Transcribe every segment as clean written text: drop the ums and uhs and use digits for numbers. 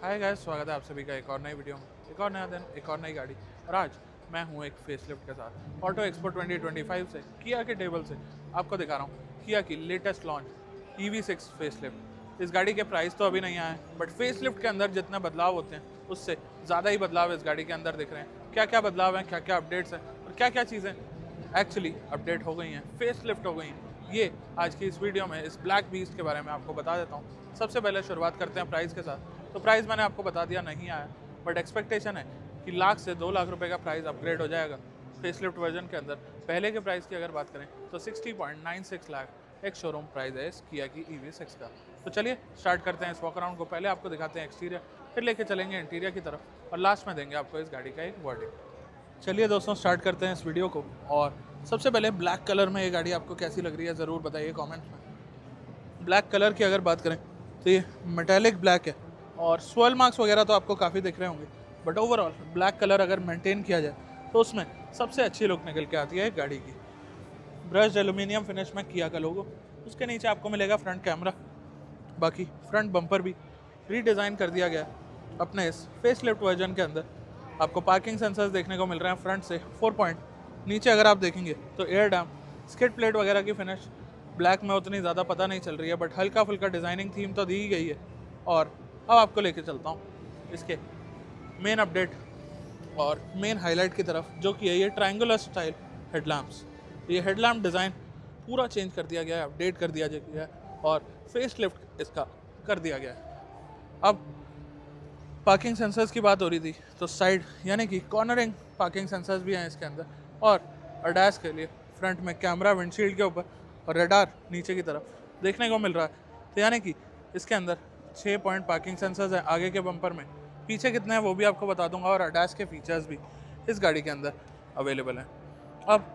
Hi guys, स्वागत है आप सभी का एक और नई वीडियो में। एक और नया दिन, एक और नई गाड़ी। और आज मैं हूं एक फेसलिफ्ट के साथ ऑटो एक्सपो 2025 से किया के टेबल से आपको दिखा रहा हूं किया की लेटेस्ट लॉन्च EV6 फेसलिफ्ट। इस गाड़ी के प्राइस तो अभी नहीं आए, बट फेसलिफ्ट के अंदर जितने बदलाव होते हैं उससे ज़्यादा ही बदलाव इस गाड़ी के अंदर दिख रहे हैं। क्या क्या बदलाव हैं, क्या क्या अपडेट्स हैं और क्या क्या चीज़ें एक्चुअली अपडेट हो गई हैं, फेसलिफ्ट हो गई हैं, ये आज की इस वीडियो में इस ब्लैक बीस्ट के बारे में आपको बता देता हूँ। सबसे पहले शुरुआत करते हैं प्राइस के साथ। तो प्राइस मैंने आपको बता दिया नहीं आया, बट एक्सपेक्टेशन है कि लाख से 2 लाख रुपए का प्राइस अपग्रेड हो जाएगा फेसलिफ्ट वर्जन के अंदर। पहले के प्राइस की अगर बात करें तो 60.96 लाख एक शोरूम प्राइस है इस किया की EV6 का। तो चलिए स्टार्ट करते हैं इस वॉक अराउंड को। पहले आपको दिखाते हैं एक्सटीरियर, फिर लेके चलेंगे इंटीरियर की तरफ और लास्ट में देंगे आपको इस गाड़ी का एक वर्डिक्ट। चलिए दोस्तों स्टार्ट करते हैं इस वीडियो को। और सबसे पहले ब्लैक कलर में ये गाड़ी आपको कैसी लग रही है ज़रूर बताइए कमेंट में। ब्लैक कलर की अगर बात करें तो ये मेटालिक ब्लैक है और स्वर्ल मार्क्स वगैरह तो आपको काफ़ी दिख रहे होंगे, बट ओवरऑल ब्लैक कलर अगर मेंटेन किया जाए तो उसमें सबसे अच्छी लुक निकल के आती है गाड़ी की। ब्रश्ड एल्यूमिनियम फिनिश में किया का लोगो, उसके नीचे आपको मिलेगा फ्रंट कैमरा। बाकी फ्रंट बम्पर भी रीडिज़ाइन कर दिया गया है अपने इस फेसलिफ्ट वर्जन के अंदर। आपको पार्किंग सेंसर्स देखने को मिल रहे हैं फ्रंट से 4 पॉइंट। नीचे अगर आप देखेंगे तो एयर डैम स्किड प्लेट वगैरह की फिनिश ब्लैक में उतनी ज़्यादा पता नहीं चल रही है, बट हल्का फुल्का डिज़ाइनिंग थीम तो दी ही गई है। और अब आपको लेके चलता हूँ इसके मेन अपडेट और मेन हाईलाइट की तरफ, जो कि है ये ट्रायंगुलर स्टाइल हेडलैम्प्स। ये हेडलैम्प डिज़ाइन पूरा चेंज कर दिया गया है, अपडेट कर दिया गया है और फेस लिफ्ट इसका कर दिया गया है। अब पार्किंग सेंसर्स की बात हो रही थी तो साइड यानी कि कॉर्नरिंग पार्किंग सेंसर्स भी हैं इसके अंदर। और अडैस के लिए फ्रंट में कैमरा विंडशील्ड के ऊपर और रडार नीचे की तरफ देखने को मिल रहा है। तो यानी कि इसके अंदर 6 पॉइंट पार्किंग सेंसर्स हैं आगे के बम्पर में। पीछे कितने हैं वो भी आपको बता दूंगा और अडैस के फीचर्स भी इस गाड़ी के अंदर अवेलेबल हैं। अब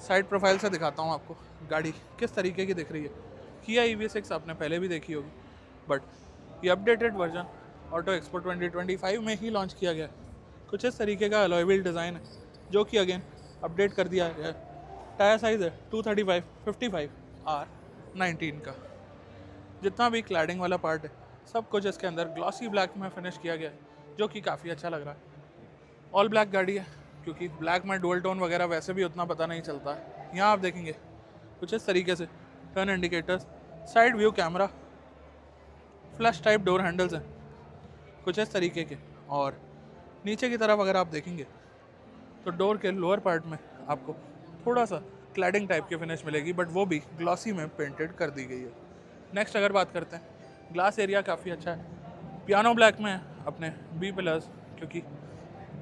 साइड प्रोफाइल से दिखाता हूँ आपको गाड़ी किस तरीके की दिख रही है। किया EV6 आपने पहले भी देखी होगी, बट ये अपडेटेड वर्जन ऑटो एक्सपो 2025 में ही लॉन्च किया गया है। कुछ इस तरीके का अलॉय व्हील डिज़ाइन है जो कि अगेन अपडेट कर दिया गया है। टायर साइज़ है 235 55 R19 का। जितना भी क्लैडिंग वाला पार्ट है सब कुछ इसके अंदर ग्लॉसी ब्लैक में फिनिश किया गया है, जो कि काफ़ी अच्छा लग रहा है। ऑल ब्लैक गाड़ी है क्योंकि ब्लैक में डुअल टोन वगैरह वैसे भी उतना पता नहीं चलता है। यहाँ आप देखेंगे कुछ इस तरीके से turn indicators, side view camera, flash type door handles हैं कुछ इस तरीके के। और नीचे की तरफ अगर आप देखेंगे तो डोर के लोअर पार्ट में आपको थोड़ा सा क्लैडिंग टाइप की फिनिश मिलेगी, बट वो भी ग्लॉसी में पेंटेड कर दी गई है। नेक्स्ट अगर बात करते हैं, ग्लास एरिया काफ़ी अच्छा है। पियानो ब्लैक में अपने बी पिलर्स, क्योंकि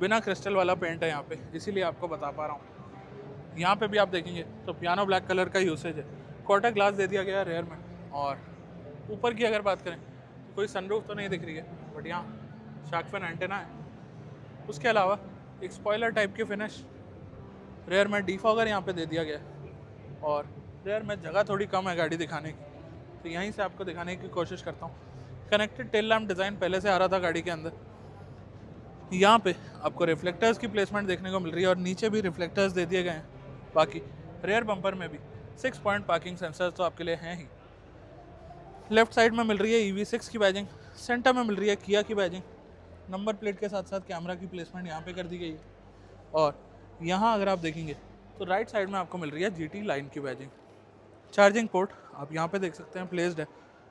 बिना क्रिस्टल वाला पेंट है यहाँ पे, इसीलिए आपको बता पा रहा हूँ। यहाँ पे भी आप देखेंगे तो पियानो ब्लैक कलर का यूसेज है। क्वार्टर ग्लास दे दिया गया है रेयर में। और ऊपर की अगर बात करें तो कोई सनरूफ तो नहीं दिख रही है, बट यहाँ शार्क फिन एंटेना है। उसके अलावा एक स्पॉइलर टाइप की फिनिश, रेयर में डिफॉगर यहाँ पे दे दिया गया है। और रेयर में जगह थोड़ी कम है गाड़ी दिखाने की, तो यहीं से आपको दिखाने की कोशिश करता हूँ। कनेक्टेड टेल लैम्प डिज़ाइन पहले से आ रहा था गाड़ी के अंदर। यहाँ पे आपको रिफ्लेक्टर्स की प्लेसमेंट देखने को मिल रही है और नीचे भी रिफ्लेक्टर्स दे दिए गए हैं। बाकी रेयर बम्पर में भी 6 पॉइंट पार्किंग सेंसर्स तो आपके लिए हैं ही। लेफ्ट साइड में मिल रही है EV6 की बैजिंग, सेंटर में मिल रही है किया की बैजिंग। नंबर प्लेट के साथ साथ कैमरा की प्लेसमेंट यहाँ पे कर दी गई है। और यहाँ अगर आप देखेंगे तो राइट साइड में आपको मिल रही है GT लाइन की बैजिंग। चार्जिंग पोर्ट आप यहाँ पे देख सकते हैं प्लेस्ड है।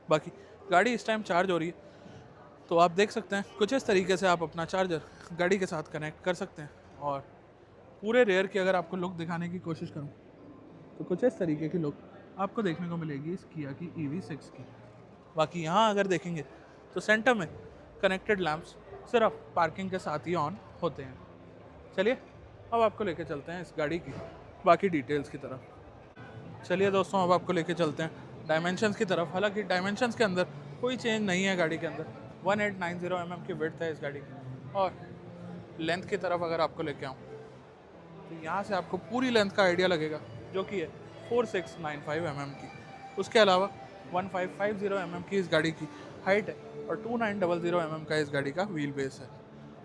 बाकी गाड़ी इस टाइम चार्ज हो रही है, तो आप देख सकते हैं कुछ इस तरीके से आप अपना चार्जर गाड़ी के साथ कनेक्ट कर सकते हैं। और पूरे रेयर की अगर आपको लुक दिखाने की कोशिश करूँ तो कुछ इस तरीके की लुक आपको देखने को मिलेगी इस किया की EV6 की। बाकी यहाँ अगर देखेंगे तो सेंटर में कनेक्टेड लैंप्स सिर्फ पार्किंग के साथ ही ऑन होते हैं। चलिए अब आपको लेके चलते हैं इस गाड़ी की बाकी डिटेल्स की तरफ। चलिए दोस्तों अब आपको लेके चलते हैं डायमेंशंस की तरफ। हालांकि डायमेंशंस के अंदर कोई चेंज नहीं है गाड़ी के अंदर। 1890 mm की विड्थ है इस गाड़ी की। और लेंथ की तरफ अगर आपको लेके आऊँ तो यहाँ से आपको पूरी लेंथ का आइडिया लगेगा, जो कि है 4695 mm की। उसके अलावा 1550 mm की इस गाड़ी की हाइट है और 2900 mm का इस गाड़ी का व्हील बेस है।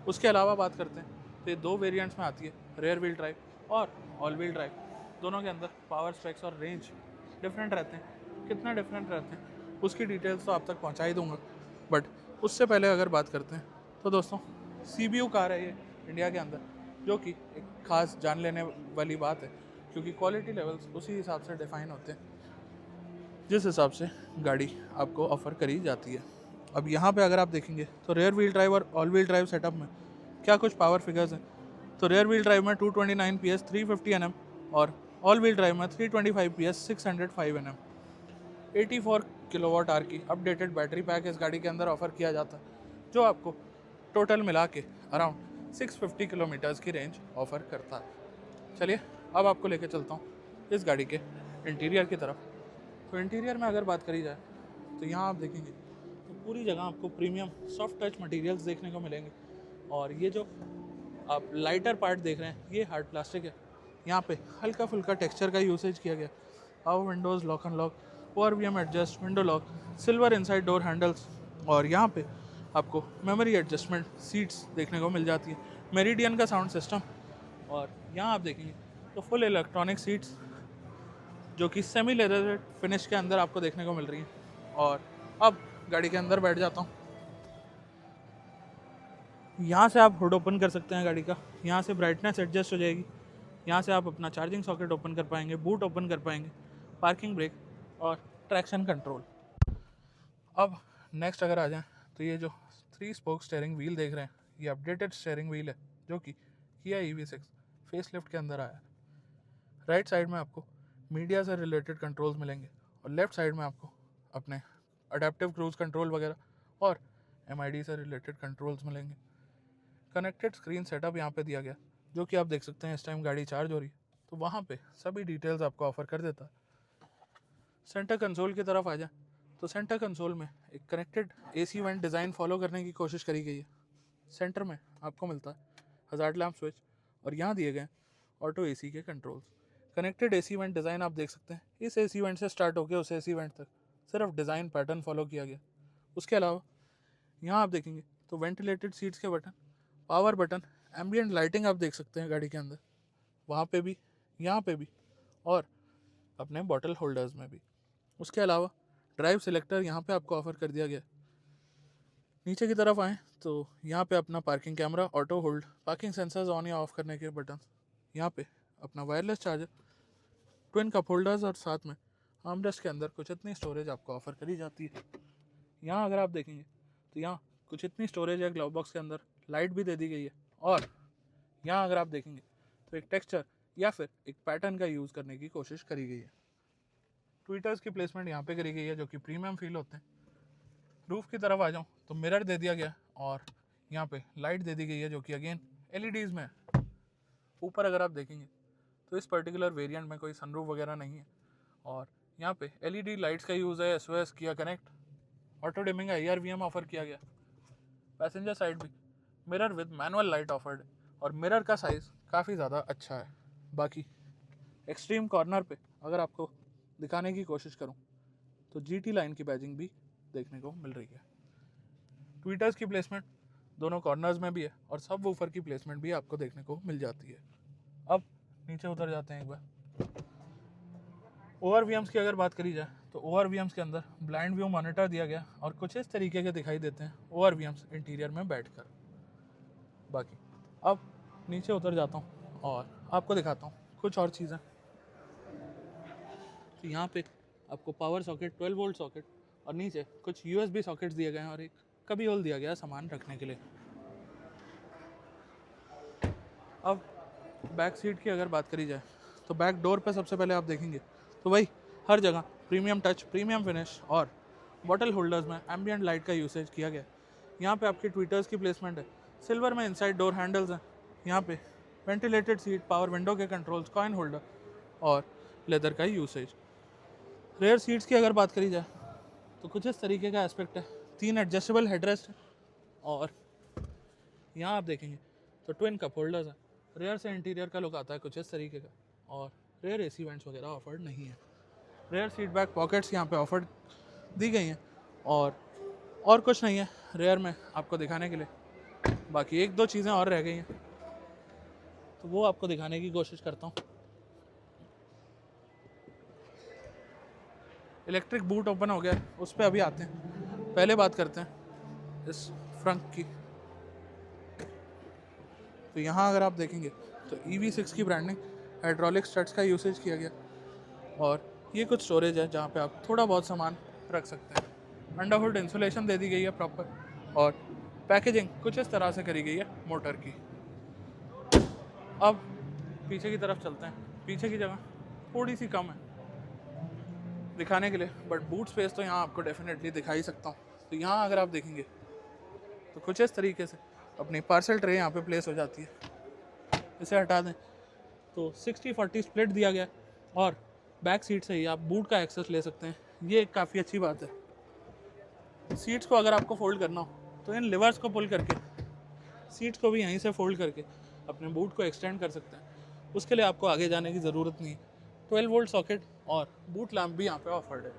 उसके अलावा बात करते हैं तो ये 2 वेरिएंट्स में आती है, रेयर व्हील ड्राइव और ऑल व्हील ड्राइव। दोनों के अंदर पावर स्पेक्स और रेंज डिफरेंट रहते हैं। कितना डिफरेंट रहते हैं उसकी डिटेल्स तो आप तक पहुँचा ही दूंगा, बट उससे पहले अगर बात करते हैं तो दोस्तों CBU कार है ये इंडिया के अंदर, जो कि एक खास जान लेने वाली बात है, क्योंकि क्वालिटी लेवल्स उसी हिसाब से डिफाइन होते हैं जिस हिसाब से गाड़ी आपको ऑफ़र करी जाती है। अब यहाँ पे अगर आप देखेंगे तो रेयर व्हील ड्राइव और ऑल व्हील ड्राइव सेटअप में क्या कुछ पावर फिगर्स हैं। तो रेयर व्हील ड्राइव में 229 PS 350 Nm और ऑल व्हील ड्राइव में 325 PS 605 Nm। 84 किलोवाट आवर की अपडेटेड बैटरी पैक इस गाड़ी के अंदर ऑफर किया जाता है, जो आपको टोटल मिला के अराउंड 650 किलोमीटर्स की रेंज ऑफर करता है। चलिए अब आपको लेके चलता हूँ इस गाड़ी के इंटीरियर की तरफ। तो इंटीरियर में अगर बात करी जाए तो यहाँ आप देखेंगे तो पूरी जगह आपको प्रीमियम सॉफ्ट टच मटेरियल्स देखने को मिलेंगे, और ये जो आप लाइटर पार्ट देख रहे हैं ये हार्ड प्लास्टिक है। यहाँ पे हल्का फुल्का टेक्सचर का यूसेज किया गया। Power Windows, lock and lock, ORVM adjust, window lock, silver inside door handles, और यहाँ पे आपको मेमोरी एडजस्टमेंट सीट्स देखने को मिल जाती है, मेरिडियन का साउंड सिस्टम, और यहाँ आप देखेंगे तो फुल इलेक्ट्रॉनिक सीट्स जो कि सेमी लेदर फिनिश के अंदर आपको देखने को मिल रही है। और अब गाड़ी के अंदर बैठ जाता हूँ। यहाँ से आप हुड ओपन कर सकते हैं गाड़ी का, यहाँ से ब्राइटनेस एडजस्ट हो जाएगी, यहाँ से आप अपना चार्जिंग सॉकेट ओपन कर पाएंगे, बूट ओपन कर पाएंगे, पार्किंग ब्रेक और ट्रैक्शन कंट्रोल। अब नेक्स्ट अगर आ जाएं तो ये जो 3 स्पोक स्टीयरिंग व्हील देख रहे हैं ये अपडेटेड स्टीयरिंग व्हील है, जो कि किया EV6 फेसलिफ्ट के अंदर आया है। राइट साइड में आपको मीडिया से रिलेटेड कंट्रोल्स मिलेंगे और लेफ्ट साइड में आपको अपने अडेप्टिव क्रूज कंट्रोल वगैरह और MID से रिलेटेड कंट्रोल्स मिलेंगे। कनेक्टेड स्क्रीन सेटअप यहाँ पे दिया गया, जो कि आप देख सकते हैं इस टाइम गाड़ी चार्ज हो रही है तो वहाँ पे सभी डिटेल्स आपको ऑफर कर देता है। सेंटर कंसोल की तरफ आ जाए तो सेंटर कंसोल में एक connected AC went design follow करने की कोशिश करी गई है। सेंटर में आपको मिलता है हजार्ड लैम्प स्विच और यहाँ दिए गए ऑटो AC के controls. Connected AC went design आप देख सकते हैं, इस AC वेंट से स्टार्ट होकर उस AC वेंट तक सिर्फ डिज़ाइन पैटर्न फॉलो किया गया। उसके अलावा यहाँ आप देखेंगे तो वेंटिलेटेड सीट्स के button, power button, ambient lighting आप देख सकते हैं गाड़ी के अंदर, वहाँ पे भी, यहाँ पे भी, और अपने बॉटल होल्डर्स में भी। उसके अलावा ड्राइव सिलेक्टर यहाँ पे आपको ऑफर कर दिया गया। नीचे की तरफ आएँ तो यहाँ पे अपना parking camera, auto hold, parking sensors on या ऑफ करने के बटन, यहाँ पे अपना wireless charger, twin cup holders, और साथ में आर्मरेस्ट के अंदर कुछ इतनी स्टोरेज आपको ऑफर करी जाती है। यहाँ अगर आप देखेंगे तो यहाँ कुछ इतनी स्टोरेज है ग्लव बॉक्स के अंदर, लाइट भी दे दी गई है, और यहाँ अगर आप देखेंगे तो एक टेक्सचर या फिर एक पैटर्न का यूज़ करने की कोशिश करी गई है। ट्विटर्स की प्लेसमेंट यहाँ पे करी गई है जो कि प्रीमियम फील होते हैं। रूफ की तरफ आ जाऊँ तो मिरर दे दिया गया और यहाँ पे लाइट दे दी गई है जो कि अगेन LEDs में है। ऊपर अगर आप देखेंगे तो इस पर्टिकुलर वेरिएंट में कोई सनरूफ वगैरह नहीं है, और यहाँ पे LED लाइट्स का यूज़ है, SOS किया connect, auto dimming IRVM offer किया गया। पैसेंजर साइड भी mirror with manual light offered है, और मिरर का साइज़ काफ़ी ज़्यादा अच्छा है। बाकी एक्सट्रीम कॉर्नर पे अगर आपको दिखाने की कोशिश करूं तो GT लाइन की बैजिंग भी देखने को मिल रही है। ट्विटर्स की प्लेसमेंट दोनों कॉर्नर्स में भी है, और सब वूफर की प्लेसमेंट भी आपको देखने को मिल जाती है। अब नीचे उतर जाते हैं एक बार। ORVMs की अगर बात करी जाए तो ORVMs के अंदर ब्लाइंड व्यू मॉनिटर दिया गया, और कुछ इस तरीके के दिखाई देते हैं ORVMs इंटीरियर में बैठकर। बाकी अब नीचे उतर जाता हूँ और आपको दिखाता हूँ कुछ और चीज़ें। तो यहाँ पे आपको पावर सॉकेट, 12 वोल्ट सॉकेट, और नीचे कुछ USB सॉकेट्स दिए गए हैं, और एक कभी होल दिया गया है सामान रखने के लिए। अब बैक सीट की अगर बात करी जाए तो बैक डोर पे सबसे पहले आप देखेंगे तो वही हर जगह प्रीमियम टच, प्रीमियम फिनिश और बॉटल होल्डर्स में एम्बियंट लाइट का यूसेज किया गया। यहाँ पे आपकी ट्विटर्स की प्लेसमेंट है, सिल्वर में इनसाइड डोर हैंडल्स हैं, यहाँ पे वेंटिलेटेड सीट, पावर विंडो के कंट्रोल्स, कॉइन होल्डर और लेदर का यूसेज। रेयर सीट्स की अगर बात करी जाए तो कुछ इस तरीके का एस्पेक्ट है, 3 एडजस्टेबल हेडरेस्ट है, और यहाँ आप देखेंगे तो ट्विन कप होल्डर्स हैं। रेयर से इंटीरियर का लुक आता है कुछ इस तरीके का, और रेयर AC वेंट्स वगैरह ऑफर्ड नहीं है। रेयर सीट बैक पॉकेट्स यहाँ पे ऑफर्ड दी गई हैं, और कुछ नहीं है रेयर में आपको दिखाने के लिए। बाकी 1-2 चीज़ें और रह गई हैं तो वो आपको दिखाने की कोशिश करता हूँ। इलेक्ट्रिक बूट ओपन हो गया, उस पर अभी आते हैं। पहले बात करते हैं इस फ्रंट की। तो यहाँ अगर आप देखेंगे तो EV6 की ब्रांडिंग, हाइड्रोलिक स्टड्स का यूसेज किया गया, और ये कुछ स्टोरेज है जहाँ पे आप थोड़ा बहुत सामान रख सकते हैं। अंडरहुड इंसुलेशन दे दी गई है प्रॉपर, और पैकेजिंग कुछ इस तरह से करी गई है मोटर की। अब पीछे की तरफ चलते हैं। पीछे की जगह थोड़ी सी कम है दिखाने के लिए, बट बूट स्पेस तो यहाँ आपको डेफिनेटली दिखा ही सकता हूँ। तो यहाँ अगर आप देखेंगे तो कुछ इस तरीके से अपनी पार्सल ट्रे यहाँ पे प्लेस हो जाती है। इसे हटा दें तो 60-40 स्प्लिट दिया गया है, और बैक सीट से ही आप बूट का एक्सेस ले सकते हैं। ये एक काफ़ी अच्छी बात है। सीट्स को अगर आपको फोल्ड करना हो तो इन लिवर्स को पुल करके सीट्स को भी यहीं से फोल्ड करके अपने बूट को एक्सटेंड कर सकते हैं। उसके लिए आपको आगे जाने की ज़रूरत नहीं है। 12 वोल्ट सॉकेट और बूट लैम्प भी यहाँ पे ऑफर्ड है।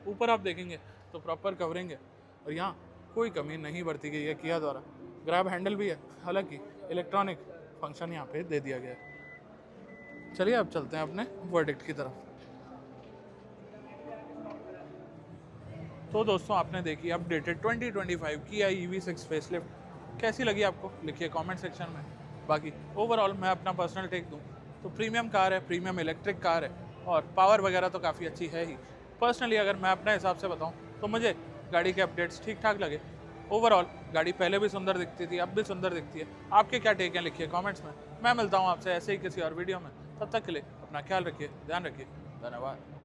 ऊपर आप देखेंगे तो प्रॉपर कवरिंग है, और यहाँ कोई कमी नहीं बरती गई है किया द्वारा। ग्रैब हैंडल भी है, हालांकि इलेक्ट्रॉनिक फंक्शन यहाँ पे दे दिया गया है। चलिए अब चलते हैं अपने वर्डिक्ट की तरफ। तो दोस्तों, आपने देखी अपडेटेड 2025 किया EV6 फेसलिफ्ट। कैसी लगी आपको लिखिए कमेंट सेक्शन में। बाकी ओवरऑल मैं अपना पर्सनल टेक दूं तो प्रीमियम कार है, प्रीमियम इलेक्ट्रिक कार है, और पावर वगैरह तो काफ़ी अच्छी है ही। पर्सनली अगर मैं अपने हिसाब से बताऊं तो मुझे गाड़ी के अपडेट्स ठीक ठाक लगे। ओवरऑल गाड़ी पहले भी सुंदर दिखती थी, अब भी सुंदर दिखती है। आपके क्या टेक हैं लिखिए कमेंट्स में। मैं मिलता हूँ आपसे ऐसे ही किसी और वीडियो में। तब तक के लिए अपना ख्याल रखिए, ध्यान रखिए, धन्यवाद।